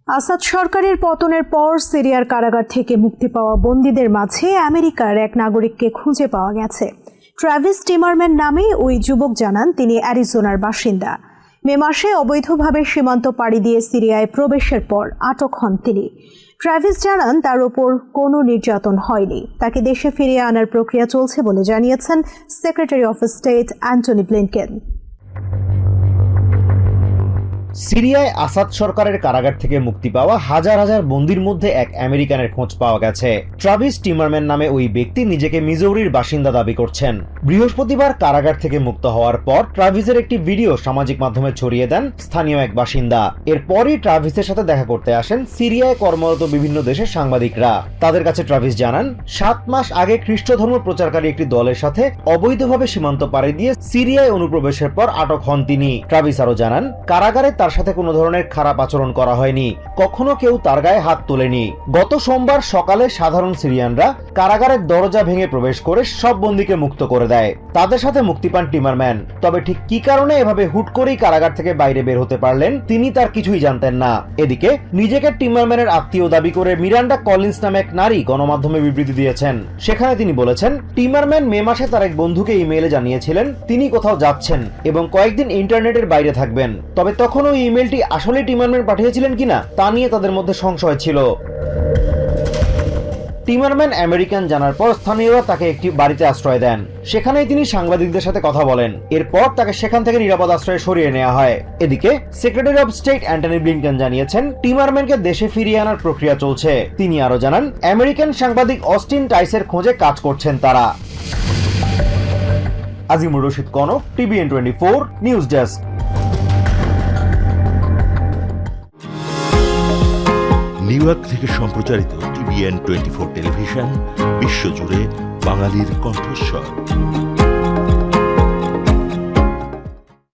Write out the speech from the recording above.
আসাদ সরকারের পতনের পর সিরিয়ার কারাগার থেকে মুক্তি পাওয়া বন্দীদের মাঝে আমেরিকার এক নাগরিককে খুঁজে পাওয়া গেছে। ট্রাভিস টিমারম্যান নামে ওই যুবক জানান তিনি অ্যারিজোনার বাসিন্দা। মে মাসে অবৈধভাবে সীমান্ত পাড়ি দিয়ে সিরিয়ায় প্রবেশের পর আটক হন তিনি। ট্রাভিস জানান তার ওপর কোনো নির্যাতন হয়নি, তাকে দেশে ফিরিয়ে আনার প্রক্রিয়া চলছে বলে জানিয়েছেন secretary of state Antony Blinken. সিরিয়ায় আসাদ সরকারের কারাগার থেকে মুক্তি পাওয়া হাজার হাজার বন্দীর মধ্যে এক আমেরিকানের খোঁজ পাওয়া গেছে। ট্রাভিস টিমারম্যান নামে ওই ব্যক্তি নিজেকে মিজৌরির বাসিন্দা দাবি করছেন। বৃহস্পতিবার কারাগার থেকে মুক্ত হওয়ার পর ট্রাভিসের একটি ভিডিও সামাজিক মাধ্যমে ছড়িয়ে দেন স্থানীয় এক বাসিন্দা। এরপরই ট্রাভিসের সাথে দেখা করতে আসেন সিরিয়ায় কর্মরত বিভিন্ন দেশের সাংবাদিকরা। তাদের কাছে ট্রাভিস জানান 7 মাস আগে খ্রিস্ট ধর্ম প্রচারকারী একটি দলের সাথে অবৈধভাবে সীমান্ত পাড়ি দিয়ে সিরিয়ায় অনুপ্রবেশের পর আটক হন তিনি। ট্রাভিস আরো জানান কারাগারে তার সাথে কোনো ধরনের খারাপ আচরণ করা হয়নি, কখনো কেউ তার গায়ে হাত তোলেনি। গত সোমবার সকালে সাধারণ সিরিয়ানরা কারাগারের দরজা ভেঙে প্রবেশ করে সব বন্দীকে মুক্ত করে দেয়। তাদের সাথে মুক্তি পান টিমারম্যান। তবে ঠিক কি কারণে এভাবে হুট করেই কারাগার থেকে বাইরে বের হতে পারলেন তিনি তার কিছুই জানতেন না। এদিকে নিজেকে টিমারম্যানের আত্মীয় দাবি করে মিরান্ডা কলিন্স নামে এক নারী গণমাধ্যমে বিবৃতি দিয়েছেন। সেখানে তিনি বলেছেন টিমারম্যান মে মাসে তার এক বন্ধুকে ইমেইলে জানিয়েছিলেন তিনি কোথাও যাচ্ছেন এবং কয়েকদিন ইন্টারনেটের বাইরে থাকবেন। তবে তখন ওই ইমেলটি আসলে টিমারম্যান পাঠিয়েছিলেন কিনা তা নিয়ে তাদের মধ্যে সংশয় ছিল। টিমারম্যান আমেরিকান জানার পর স্থানীয়রা তাকে একটি বাড়িতে আশ্রয় দেন। সেখানেই তিনি সাংবাদিকদের সাথে কথা বলেন। এরপর তাকে সেখান থেকে নিরাপদ আশ্রয়ে সরিয়ে নেওয়া হয়। এদিকে secretary of state Antony Blinken জানিয়েছেন টিমারম্যানকে দেশে ফিরিয়ে আনার প্রক্রিয়া চলছে। তিনি আরো জানান আমেরিকান সাংবাদিক অস্টিন টাইসের খোঁজে কাজ করছেন তারা। Azimur Rashid Kanak, TVN 24 news desk. New York থেকে সম্প্রচারিত TVN 24 টেলিভিশন বিশ্বজুড়ে বাঙালির কণ্ঠস্বর।